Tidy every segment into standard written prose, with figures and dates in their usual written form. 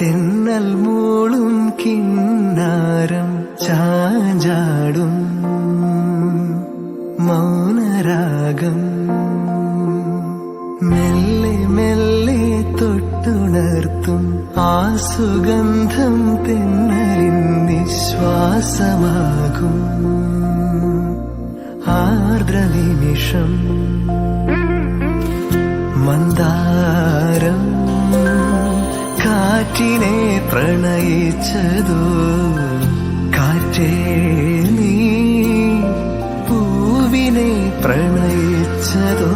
തെന്നൽ മൂളും കിന്നാരം ചാഞ്ചാടും മൗനരാഗം മെല്ലെ മെല്ലെ തൊട്ടുണർത്തും ആ സുഗന്ധം തെന്നലിൻ നിശ്വാസമാകും ആർദ്രനിമിഷം മന്ദാരം കാറ്റിനെ പ്രണയിച്ചതോ കാറ്റേ നീ പൂവിനെ പ്രണയിച്ചതോ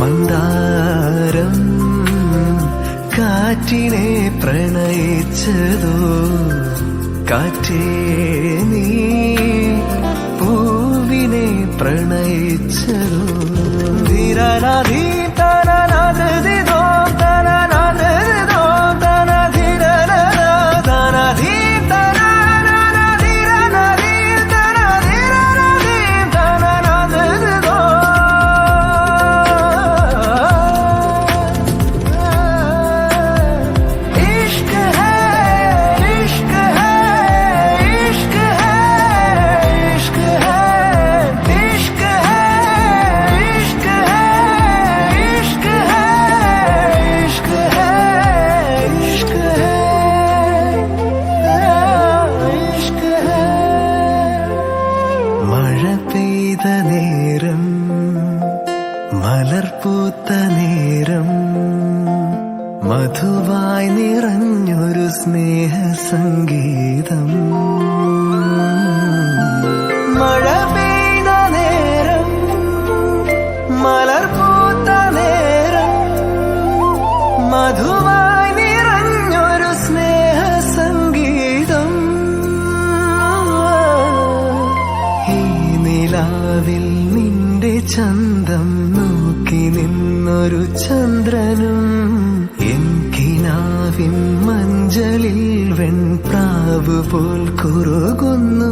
മന്ദാരം കാറ്റിനെ പ്രണയിച്ചതോ കാറ്റേ നീ പൂവിനെ പ്രണയിച്ചതോ ധീരനാധീ തനനാധൃതിതോ തനനാധൃതിതോ തനധീരനാ തനധീ തനനാധീരനാധീ തനധീരനാധീ തനനാധൃതിതോ ഇഷ്ക് ഹൈ ഇഷ്ക് ഹൈ ഇഷ്ക് ഹൈ ഇഷ്ക് ഹൈ इश्क है इश्क है इश्क है इश्क है इश्क है इश्क है മഴ പെയ്ത നേരം മലർപൂത്ത നേരം മധുവായി നിറഞ്ഞൊരു സ്നേഹസംഗീതം മഴ പെയ്ത നേരം മലർപൂത്ത നേരം മധുവായി നിറഞ്ഞൊരു സ്നേഹസംഗീതം ഈ നിലാവിൽ നിന്റെ ചന്തം നോക്കി നിന്നൊരു ചന്ദ്രനും എൻ കിനാവിൻ മഞ്ചലിൽ വെൺപ്രാവ് പോൽ കുറുകുന്നു